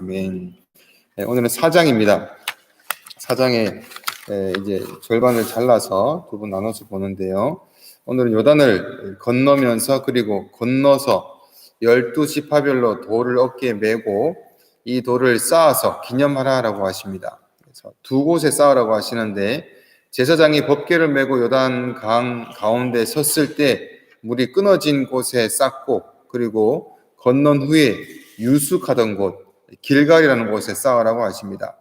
아멘. 네, 오늘은 4장입니다. 4장의 이제 절반을 잘라서 두 번 나눠서 보는데요. 오늘은 요단을 건너면서 그리고 건너서 12지파별로 돌을 어깨에 메고 이 돌을 쌓아서 기념하라라고 하십니다. 그래서 두 곳에 쌓으라고 하시는데, 제사장이 법궤를 메고 요단 강 가운데 섰을 때 물이 끊어진 곳에 쌓고, 그리고 건넌 후에 유숙하던 곳 길갈이라는 곳에 쌓으라고 하십니다.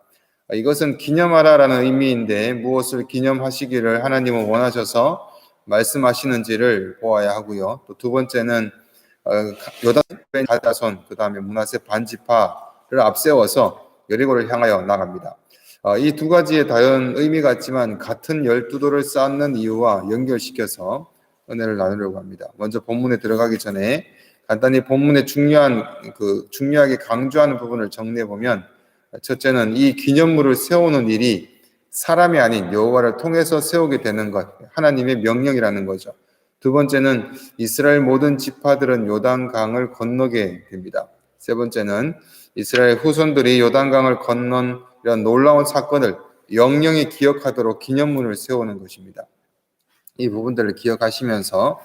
이것은 기념하라라는 의미인데 무엇을 기념하시기를 하나님은 원하셔서 말씀하시는지를 보아야 하고요. 또 두 번째는 요단 가다손, 그 다음에 므낫세 반지파를 앞세워서 여리고를 향하여 나갑니다. 이 두 가지의 다른 의미 같지만 같은 12돌을 쌓는 이유와 연결시켜서 은혜를 나누려고 합니다. 먼저 본문에 들어가기 전에 간단히 본문의 중요하게 강조하는 부분을 정리해 보면, 첫째는 이 기념물을 세우는 일이 사람이 아닌 여호와를 통해서 세우게 되는 것, 하나님의 명령이라는 거죠. 두 번째는 이스라엘 모든 지파들은 요단강을 건너게 됩니다. 세 번째는 이스라엘 후손들이 요단강을 건넌 이런 놀라운 사건을 영영히 기억하도록 기념물을 세우는 것입니다. 이 부분들을 기억하시면서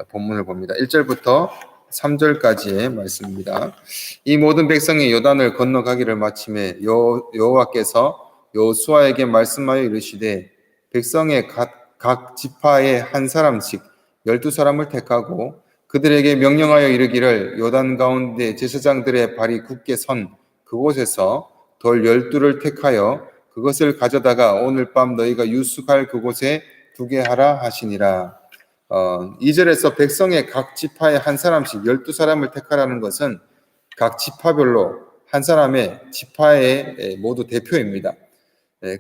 본문을 봅니다. 1절부터 3절까지의 말씀입니다. 이 모든 백성이 요단을 건너가기를 마침에 여호와께서 여호수아에게 말씀하여 이르시되, 백성의 각 지파에 한 사람씩 12사람을 택하고 그들에게 명령하여 이르기를, 요단 가운데 제사장들의 발이 굳게 선 그곳에서 돌 12를 택하여 그것을 가져다가 오늘 밤 너희가 유숙할 그곳에 두게 하라 하시니라. 2절에서 백성의 각 지파에 한 사람씩 12사람을 택하라는 것은 각 지파별로 한 사람의 지파의 모두 대표입니다.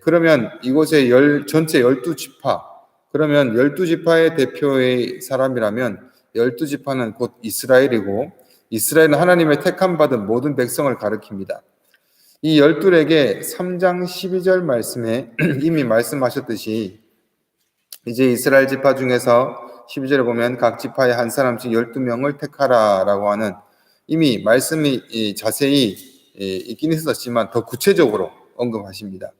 그러면 이곳에 전체 12지파, 그러면 12지파의 대표의 사람이라면 12지파는 곧 이스라엘이고, 이스라엘은 하나님의 택함 받은 모든 백성을 가리킵니다. 이 12에게 3장 12절 말씀에 이미 말씀하셨듯이 이제 이스라엘 지파 중에서 12절에 보면 각 지파에 한 사람씩 12명을 택하라라고 하는, 이미 말씀이 자세히 있긴 있었지만 더 구체적으로 언급하십니다.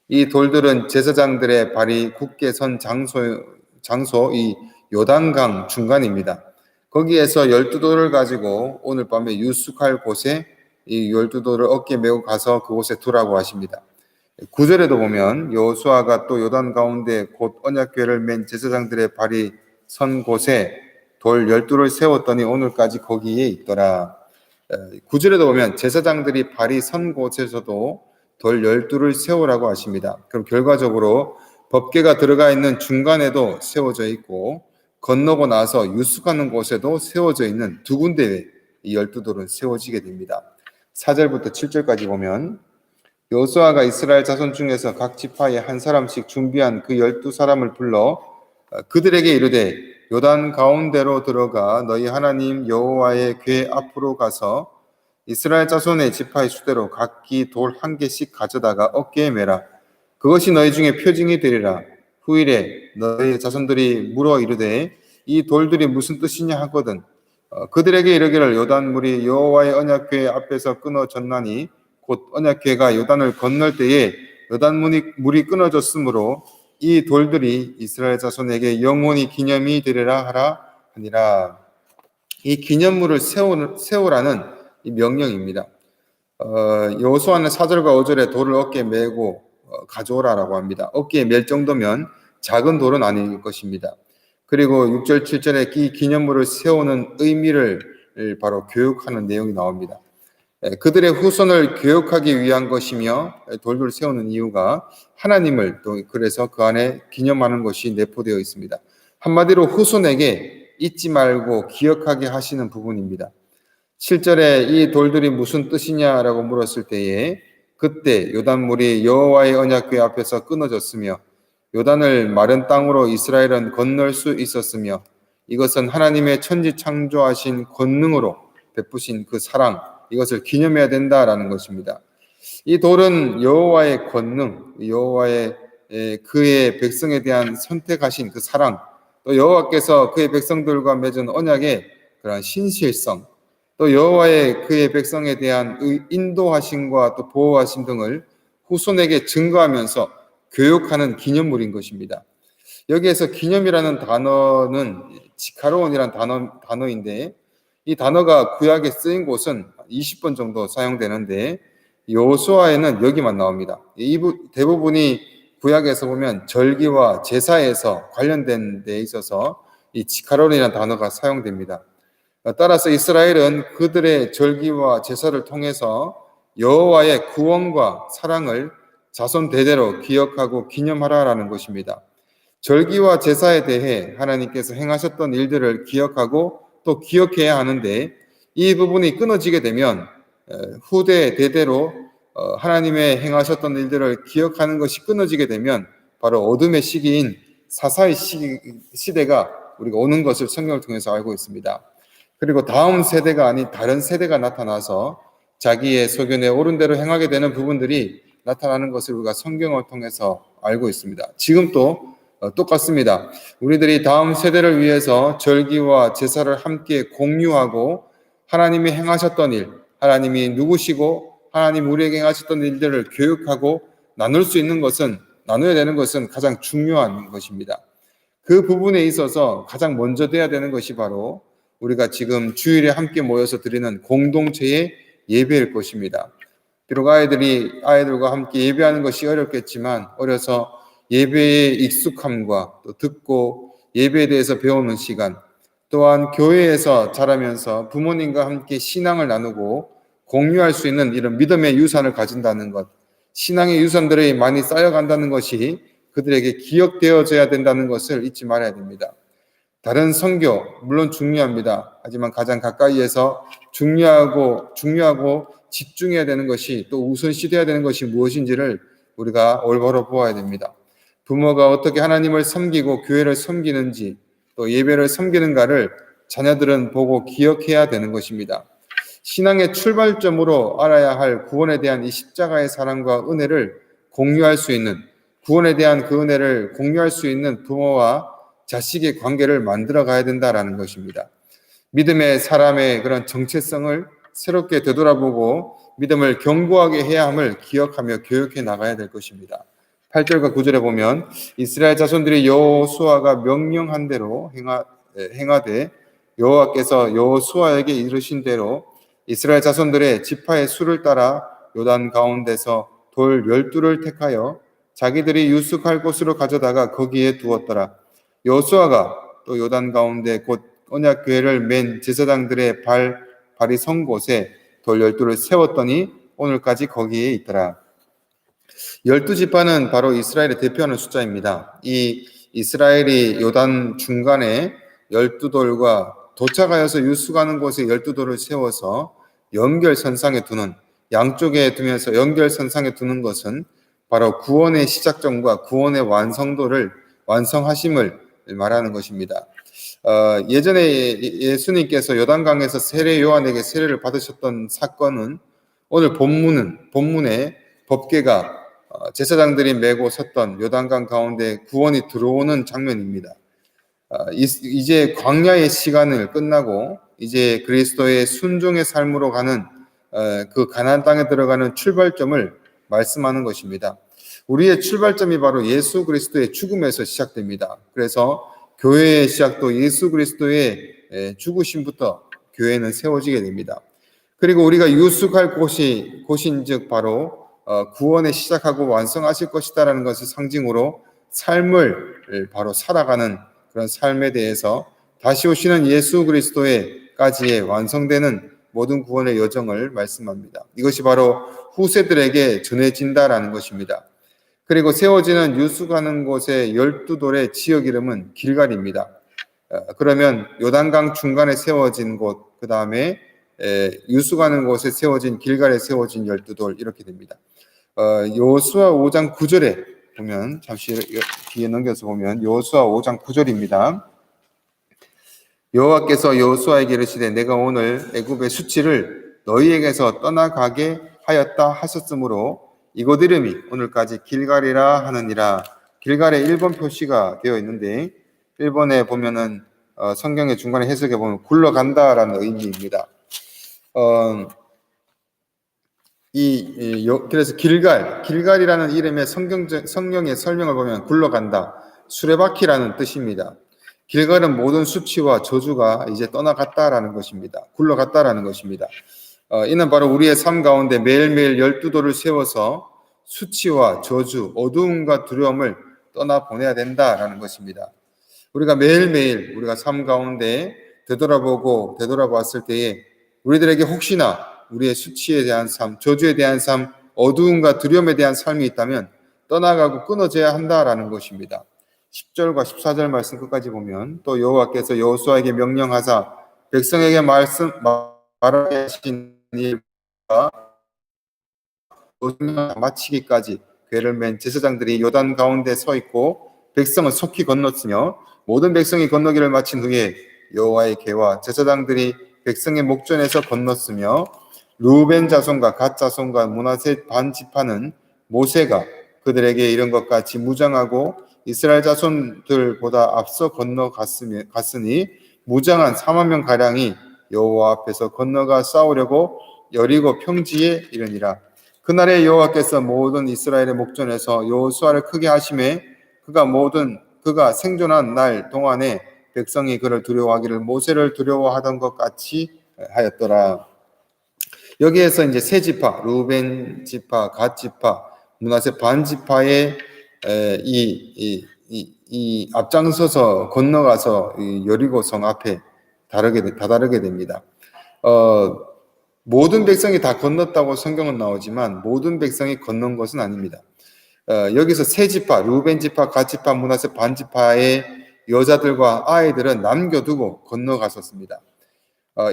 이 돌들은 제사장들의 발이 굳게 선 장소 이 요단강 중간입니다. 거기에서 12돌을 가지고 오늘 밤에 유숙할 곳에 이 12돌을 어깨에 메고 가서 그곳에 두라고 하십니다. 9절에도 보면 여호수아가 또 요단 가운데 곧 언약궤를 맨 제사장들의 발이 선 곳에 돌 12를 세웠더니 오늘까지 거기에 있더라. 9절에도 보면 제사장들이 발이 선 곳에서도 돌 12를 세우라고 하십니다. 그럼 결과적으로 법궤가 들어가 있는 중간에도 세워져 있고 건너고 나서 유숙하는 곳에도 세워져 있는 두 군데에 이 12돌은 세워지게 됩니다. 4절부터 7절까지 보면 여호수아가 이스라엘 자손 중에서 각 지파에 한 사람씩 준비한 그 12사람을 불러 그들에게 이르되, 요단 가운데로 들어가 너희 하나님 여호와의 궤 앞으로 가서 이스라엘 자손의 지파의 수대로 각기 돌 한 개씩 가져다가 어깨에 메라. 그것이 너희 중에 표징이 되리라. 후일에 너희 자손들이 물어 이르되, 이 돌들이 무슨 뜻이냐 하거든 그들에게 이르기를, 요단물이 여호와의 언약궤 앞에서 끊어졌나니 곧 언약궤가 요단을 건널 때에 요단물이 끊어졌으므로 이 돌들이 이스라엘 자손에게 영원히 기념이 되리라 하라 하니라. 이 기념물을 세우라는 이 명령입니다. 여호수아는 4절과 5절에 돌을 어깨에 메고 가져오라라고 합니다. 어깨에 멜 정도면 작은 돌은 아닐 것입니다. 그리고 6절, 7절에 이 기념물을 세우는 의미를 바로 교육하는 내용이 나옵니다. 그들의 후손을 교육하기 위한 것이며, 돌들을 세우는 이유가 하나님을 또 그래서 그 안에 기념하는 것이 내포되어 있습니다. 한마디로 후손에게 잊지 말고 기억하게 하시는 부분입니다. 7절에 이 돌들이 무슨 뜻이냐라고 물었을 때에 그때 요단물이 여호와의 언약궤 앞에서 끊어졌으며 요단을 마른 땅으로 이스라엘은 건널 수 있었으며, 이것은 하나님의 천지 창조하신 권능으로 베푸신 그 사랑, 이것을 기념해야 된다라는 것입니다. 이 돌은 여호와의 권능, 여호와의 그의 백성에 대한 선택하신 그 사랑, 또 여호와께서 그의 백성들과 맺은 언약의 그런 신실성, 또 여호와의 그의 백성에 대한 인도하심과 또 보호하심 등을 후손에게 증거하면서 교육하는 기념물인 것입니다. 여기에서 기념이라는 단어는 지카로온이라는 단어인데 이 단어가 구약에 쓰인 곳은 20번 정도 사용되는데 여호수아에는 여기만 나옵니다. 대부분이 구약에서 보면 절기와 제사에서 관련된 데 있어서 이 지카론이라는 단어가 사용됩니다. 따라서 이스라엘은 그들의 절기와 제사를 통해서 여호와의 구원과 사랑을 자손 대대로 기억하고 기념하라라는 것입니다. 절기와 제사에 대해 하나님께서 행하셨던 일들을 기억하고 또 기억해야 하는데 이 부분이 끊어지게 되면 후대 대대로 하나님의 행하셨던 일들을 기억하는 것이 끊어지게 되면 바로 어둠의 시기인 사사의 시대가 우리가 오는 것을 성경을 통해서 알고 있습니다. 그리고 다음 세대가 아닌 다른 세대가 나타나서 자기의 소견에 옳은 대로 행하게 되는 부분들이 나타나는 것을 우리가 성경을 통해서 알고 있습니다. 지금도 똑같습니다. 우리들이 다음 세대를 위해서 절기와 제사를 함께 공유하고 하나님이 행하셨던 일, 하나님이 누구시고 하나님 우리에게 행하셨던 일들을 교육하고 나눠야 되는 것은 가장 중요한 것입니다. 그 부분에 있어서 가장 먼저 돼야 되는 것이 바로 우리가 지금 주일에 함께 모여서 드리는 공동체의 예배일 것입니다. 비록 아이들과 함께 예배하는 것이 어렵겠지만 어려서 예배의 익숙함과 또 듣고 예배에 대해서 배우는 시간, 또한 교회에서 자라면서 부모님과 함께 신앙을 나누고 공유할 수 있는 이런 믿음의 유산을 가진다는 것, 신앙의 유산들이 많이 쌓여간다는 것이 그들에게 기억되어져야 된다는 것을 잊지 말아야 됩니다. 다른 선교 물론 중요합니다. 하지만 가장 가까이에서 중요하고 집중해야 되는 것이 또 우선시돼야 되는 것이 무엇인지를 우리가 올바로 보아야 됩니다. 부모가 어떻게 하나님을 섬기고 교회를 섬기는지 또 예배를 섬기는가를 자녀들은 보고 기억해야 되는 것입니다. 신앙의 출발점으로 알아야 할 구원에 대한 이 십자가의 사랑과 은혜를 공유할 수 있는 구원에 대한 그 은혜를 공유할 수 있는 부모와 자식의 관계를 만들어 가야 된다라는 것입니다. 믿음의 사람의 그런 정체성을 새롭게 되돌아보고 믿음을 견고하게 해야 함을 기억하며 교육해 나가야 될 것입니다. 8절과 9절에 보면 이스라엘 자손들이 여호수아가 명령한 대로 행하되 여호와께서 여호수아에게 이르신 대로 이스라엘 자손들의 지파의 수를 따라 요단 가운데서 돌 12를 택하여 자기들이 유숙할 곳으로 가져다가 거기에 두었더라. 여호수아가 또 요단 가운데 곧 언약궤를 맨 제사장들의 발이 선 곳에 돌 12를 세웠더니 오늘까지 거기에 있더라. 12지파는 바로 이스라엘을 대표하는 숫자입니다. 이 이스라엘이 요단 중간에 12돌과 도착하여서 유숙하는 곳에 12돌을 세워서 연결선상에 두는, 양쪽에 두면서 연결선상에 두는 것은 바로 구원의 시작점과 구원의 완성하심을 말하는 것입니다. 예전에 예수님께서 요단강에서 세례 요한에게 세례를 받으셨던 사건은 오늘 본문에 법궤가 제사장들이 메고 섰던 요단강 가운데 구원이 들어오는 장면입니다. 이제 광야의 시간을 끝나고 이제 그리스도의 순종의 삶으로 가는 그 가나안 땅에 들어가는 출발점을 말씀하는 것입니다. 우리의 출발점이 바로 예수 그리스도의 죽음에서 시작됩니다. 그래서 교회의 시작도 예수 그리스도의 죽으심부터 교회는 세워지게 됩니다. 그리고 우리가 유숙할 곳인즉 바로 구원에 시작하고 완성하실 것이다라는 것을 상징으로 삶을 바로 살아가는 그런 삶에 대해서 다시 오시는 예수 그리스도에까지의 완성되는 모든 구원의 여정을 말씀합니다. 이것이 바로 후세들에게 전해진다라는 것입니다. 그리고 세워지는 유숙하는 곳의 12돌의 지역 이름은 길갈입니다. 그러면 요단강 중간에 세워진 곳, 그 다음에 유숙하는 곳에 세워진 길갈에 세워진 12돌 이렇게 됩니다. 여호수아 5장 9절에 보면 잠시 뒤에 넘겨서 보면 여호수아 5장 9절입니다. 여호와께서 여호수아에게 이르시되 내가 오늘 애굽의 수치를 너희에게서 떠나가게 하였다 하셨으므로 이곳 이름이 오늘까지 길갈이라 하느니라. 길갈에 일본 표시가 되어 있는데 일본에 보면은 성경의 중간에 해석해 보면 굴러간다라는 의미입니다. 어, 그래서 길갈이라는 이름의 성경의 설명을 보면 굴러간다, 수레바퀴라는 뜻입니다. 길갈은 모든 수치와 저주가 이제 떠나갔다라는 것입니다. 굴러갔다라는 것입니다. 이는 바로 우리의 삶 가운데 매일매일 12도를 세워서 수치와 저주, 어두움과 두려움을 떠나보내야 된다라는 것입니다. 우리가 매일매일 우리가 삶 가운데 되돌아보았을 때에 우리들에게 혹시나 우리의 수치에 대한 삶, 저주에 대한 삶, 어두움과 두려움에 대한 삶이 있다면 떠나가고 끊어져야 한다라는 것입니다. 10절과 14절 말씀 끝까지 보면 또 여호와께서 여호수아에게 명령하사 백성에게 말하신 일과 마치기까지 궤를 맨 제사장들이 요단 가운데 서 있고 백성은 속히 건넜으며 모든 백성이 건너기를 마친 후에 여호와의 궤와 제사장들이 백성의 목전에서 건넜으며 루벤 자손과 갓 자손과 므낫세 반 지파는 모세가 그들에게 이른 것 같이 무장하고 이스라엘 자손들보다 앞서 건너갔으니 무장한 4만 명 가량이 여호와 앞에서 건너가 싸우려고 여리고 평지에 이르니라. 그날에 여호와께서 모든 이스라엘의 목전에서 여호수아를 크게 하심에 그가 생존한 날 동안에 백성이 그를 두려워하기를 모세를 두려워하던 것 같이 하였더라. 여기에서 이제 세 지파, 루벤 지파, 갓 지파, 므낫세 반 지파의 이 앞장서서 건너가서 이 여리고 성 앞에 다다르게 됩니다. 모든 백성이 다 건넜다고 성경은 나오지만 모든 백성이 건넌 것은 아닙니다. 여기서 세 지파, 루벤 지파, 갓 지파, 므낫세 반 지파의 여자들과 아이들은 남겨두고 건너갔었습니다.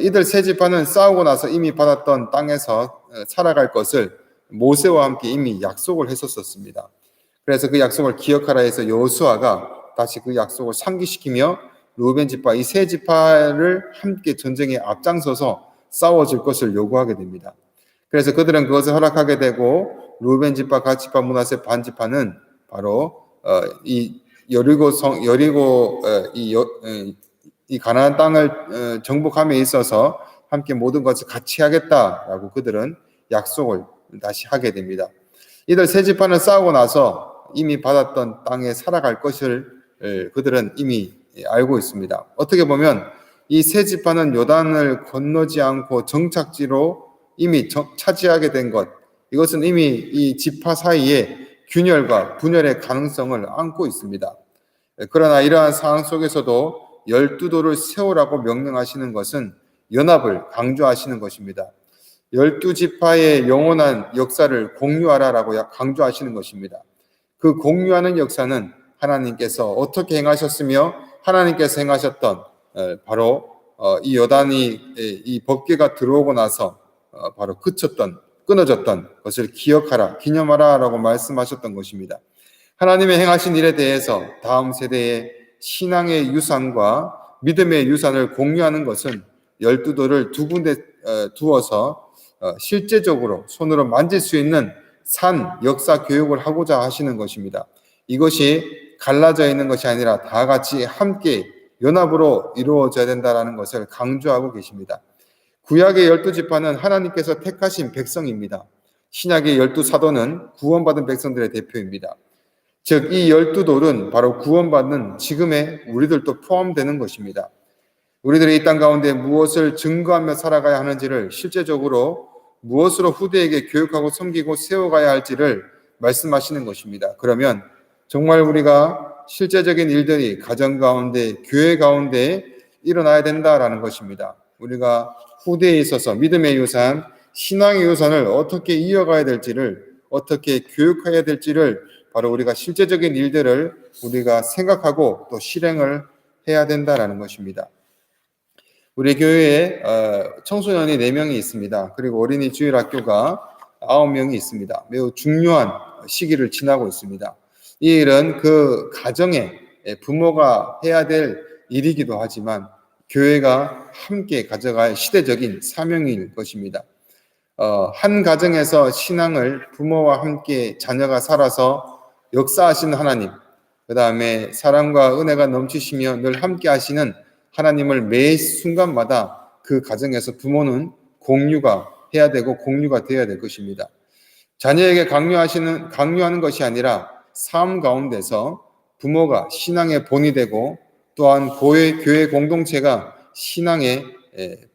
이들 세 지파는 싸우고 나서 이미 받았던 땅에서 살아갈 것을 모세와 함께 이미 약속을 했었습니다. 그래서 그 약속을 기억하라 해서 여호수아가 다시 그 약속을 상기시키며 루벤 지파, 이 세 지파를 함께 전쟁에 앞장서서 싸워줄 것을 요구하게 됩니다. 그래서 그들은 그것을 허락하게 되고 루벤 지파, 갓 지파, 므낫세 반 지파는 바로 이 이 가나안 땅을 정복함에 있어서 함께 모든 것을 같이 하겠다라고 그들은 약속을 다시 하게 됩니다. 이들 세 지파는 싸우고 나서 이미 받았던 땅에 살아갈 것을 그들은 이미 알고 있습니다. 어떻게 보면 이 세 지파는 요단을 건너지 않고 정착지로 이미 차지하게 된 것, 이것은 이미 이 지파 사이에 균열과 분열의 가능성을 안고 있습니다. 그러나 이러한 상황 속에서도 12도를 세우라고 명령하시는 것은 연합을 강조하시는 것입니다. 12지파의 영원한 역사를 공유하라라고 강조하시는 것입니다. 그 공유하는 역사는 하나님께서 어떻게 행하셨으며 하나님께서 행하셨던 바로 이 요단이 이 법궤가 들어오고 나서 바로 끊어졌던 것을 기억하라, 기념하라라고 말씀하셨던 것입니다. 하나님의 행하신 일에 대해서 다음 세대의 신앙의 유산과 믿음의 유산을 공유하는 것은 12도를 두 군데 두어서 실제적으로 손으로 만질 수 있는 산 역사 교육을 하고자 하시는 것입니다. 이것이 갈라져 있는 것이 아니라 다 같이 함께 연합으로 이루어져야 된다는 것을 강조하고 계십니다. 구약의 12지파는 하나님께서 택하신 백성입니다. 신약의 12사도는 구원받은 백성들의 대표입니다. 즉, 이 12돌은 바로 구원받는 지금의 우리들도 포함되는 것입니다. 우리들이 이 땅 가운데 무엇을 증거하며 살아가야 하는지를 실제적으로 무엇으로 후대에게 교육하고 섬기고 세워가야 할지를 말씀하시는 것입니다. 그러면 정말 우리가 실제적인 일들이 가정 가운데, 교회 가운데 일어나야 된다라는 것입니다. 우리가 후대에 있어서 믿음의 유산, 신앙의 유산을 어떻게 이어가야 될지를, 어떻게 교육해야 될지를 바로 우리가 실제적인 일들을 우리가 생각하고 또 실행을 해야 된다라는 것입니다. 우리 교회에 청소년이 4명이 있습니다. 그리고 어린이 주일학교가 9명이 있습니다. 매우 중요한 시기를 지나고 있습니다. 이 일은 그 가정에 부모가 해야 될 일이기도 하지만 교회가 함께 가져갈 시대적인 사명일 것입니다. 한 가정에서 신앙을 부모와 함께 자녀가 살아서 역사하시는 하나님, 그 다음에 사랑과 은혜가 넘치시며 늘 함께 하시는 하나님을 매 순간마다 그 가정에서 부모는 공유가 해야 되고 공유가 되어야 될 것입니다. 자녀에게 강요하는 것이 아니라 삶 가운데서 부모가 신앙의 본이 되고 또한 교회 공동체가 신앙의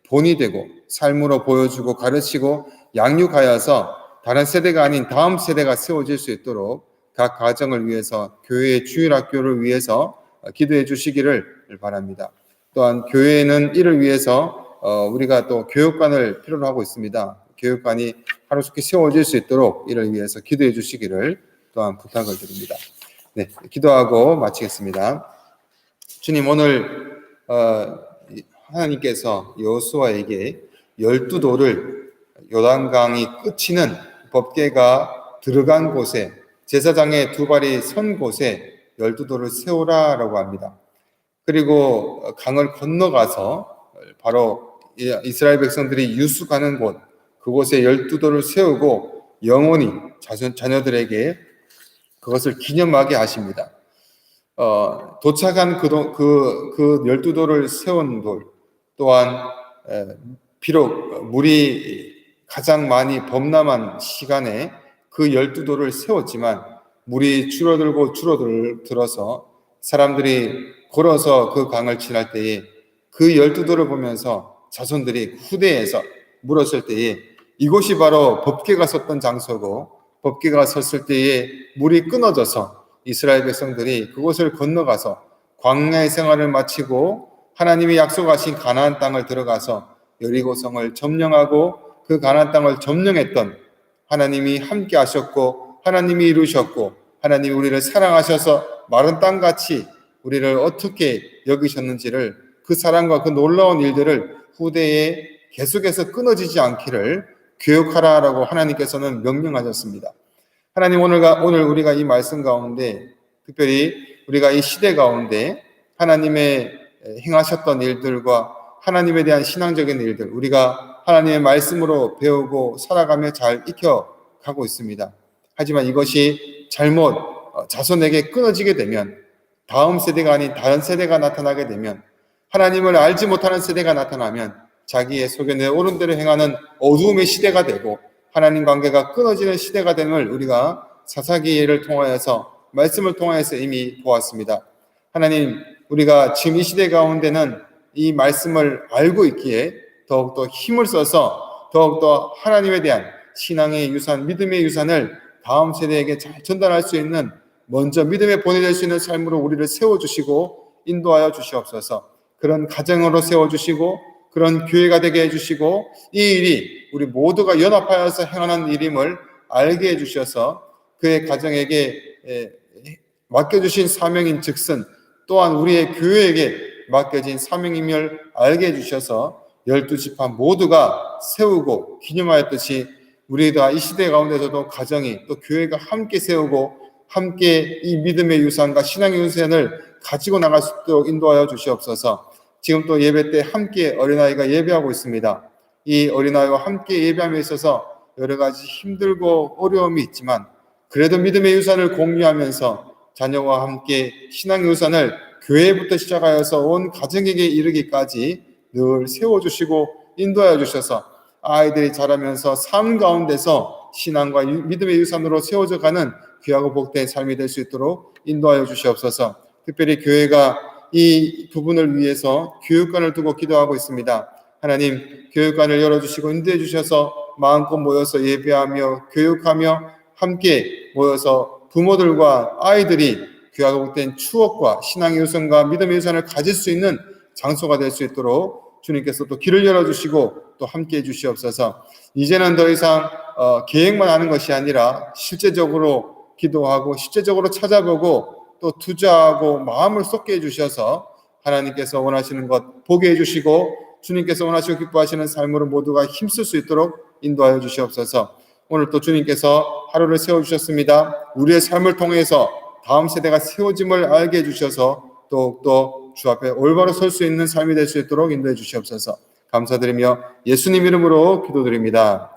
본이 되고 삶으로 보여주고 가르치고 양육하여서 다른 세대가 아닌 다음 세대가 세워질 수 있도록 각 가정을 위해서 교회의 주일학교를 위해서 기도해 주시기를 바랍니다. 또한 교회에는 이를 위해서 우리가 또 교육관을 필요로 하고 있습니다. 교육관이 하루속히 세워질 수 있도록 이를 위해서 기도해 주시기를 또한 부탁을 드립니다. 네, 기도하고 마치겠습니다. 주님, 오늘 하나님께서 여호수아에게 12돌을 요단강이 끝이는 법궤가 들어간 곳에 제사장의 두 발이 선 곳에 12돌을 세우라라고 합니다. 그리고 강을 건너가서 바로 이스라엘 백성들이 유숙하는 곳, 그곳에 12돌을 세우고 영원히 자녀들에게 그것을 기념하게 하십니다. 도착한 그 12돌을 세운 돌 또한 비록 물이 가장 많이 범람한 시간에 그 12돌을 세웠지만 물이 줄어들어서 사람들이 걸어서 그 강을 지날 때에 그 12돌을 보면서 자손들이 후대에서 물었을 때에 이곳이 바로 법궤가 섰던 장소고 법궤가 섰을 때에 물이 끊어져서 이스라엘 백성들이 그곳을 건너가서 광야의 생활을 마치고 하나님이 약속하신 가나안 땅을 들어가서 여리고성을 점령하고 그 가나안 땅을 점령했던 하나님이 함께 하셨고 하나님이 이루셨고 하나님이 우리를 사랑하셔서 마른 땅같이 우리를 어떻게 여기셨는지를 그 사랑과 그 놀라운 일들을 후대에 계속해서 끊어지지 않기를 교육하라라고 하나님께서는 명령하셨습니다. 하나님, 오늘 우리가 이 말씀 가운데 특별히 우리가 이 시대 가운데 하나님의 행하셨던 일들과 하나님에 대한 신앙적인 일들 우리가 하나님의 말씀으로 배우고 살아가며 잘 익혀가고 있습니다. 하지만 이것이 잘못 자손에게 끊어지게 되면 다음 세대가 아닌 다른 세대가 나타나게 되면 하나님을 알지 못하는 세대가 나타나면 자기의 속에 내오른 대로 행하는 어두움의 시대가 되고 하나님 관계가 끊어지는 시대가 됨을 우리가 사사기를 통하여서 말씀을 통하여서 이미 보았습니다. 하나님, 우리가 지금 이 시대 가운데는 이 말씀을 알고 있기에 더욱더 힘을 써서 더욱더 하나님에 대한 신앙의 유산, 믿음의 유산을 다음 세대에게 잘 전달할 수 있는 먼저 믿음의 본이 될 수 있는 삶으로 우리를 세워주시고 인도하여 주시옵소서. 그런 가정으로 세워주시고 그런 교회가 되게 해주시고 이 일이 우리 모두가 연합하여서 행하는 일임을 알게 해주셔서 그의 가정에게 맡겨주신 사명인 즉슨 또한 우리의 교회에게 맡겨진 사명임을 알게 해주셔서 12지파 모두가 세우고 기념하였듯이 우리가 이 시대 가운데서도 가정이 또 교회가 함께 세우고 함께 이 믿음의 유산과 신앙의 유산을 가지고 나갈 수 있도록 인도하여 주시옵소서. 지금 또 예배 때 함께 어린아이가 예배하고 있습니다. 이 어린아이와 함께 예배함에 있어서 여러 가지 힘들고 어려움이 있지만 그래도 믿음의 유산을 공유하면서 자녀와 함께 신앙의 유산을 교회부터 시작하여서 온 가정에게 이르기까지 늘 세워주시고 인도하여 주셔서 아이들이 자라면서 삶 가운데서 신앙과 믿음의 유산으로 세워져 가는 귀하고 복된 삶이 될 수 있도록 인도하여 주시옵소서. 특별히 교회가 이 부분을 위해서 교육관을 두고 기도하고 있습니다. 하나님, 교육관을 열어주시고 인도해 주셔서 마음껏 모여서 예배하며 교육하며 함께 모여서 부모들과 아이들이 귀하고 복된 추억과 신앙의 유산과 믿음의 유산을 가질 수 있는 장소가 될 수 있도록 주님께서 또 길을 열어주시고 또 함께 해주시옵소서. 이제는 더 이상 계획만 하는 것이 아니라 실제적으로 기도하고 실제적으로 찾아보고 또 투자하고 마음을 쏟게 해주셔서 하나님께서 원하시는 것 보게 해주시고 주님께서 원하시고 기뻐하시는 삶으로 모두가 힘쓸 수 있도록 인도하여 주시옵소서. 오늘 또 주님께서 하루를 세워주셨습니다. 우리의 삶을 통해서 다음 세대가 세워짐을 알게 해주셔서 더욱더 주 앞에 올바로 설 수 있는 삶이 될 수 있도록 인도해 주시옵소서. 감사드리며 예수님 이름으로 기도드립니다.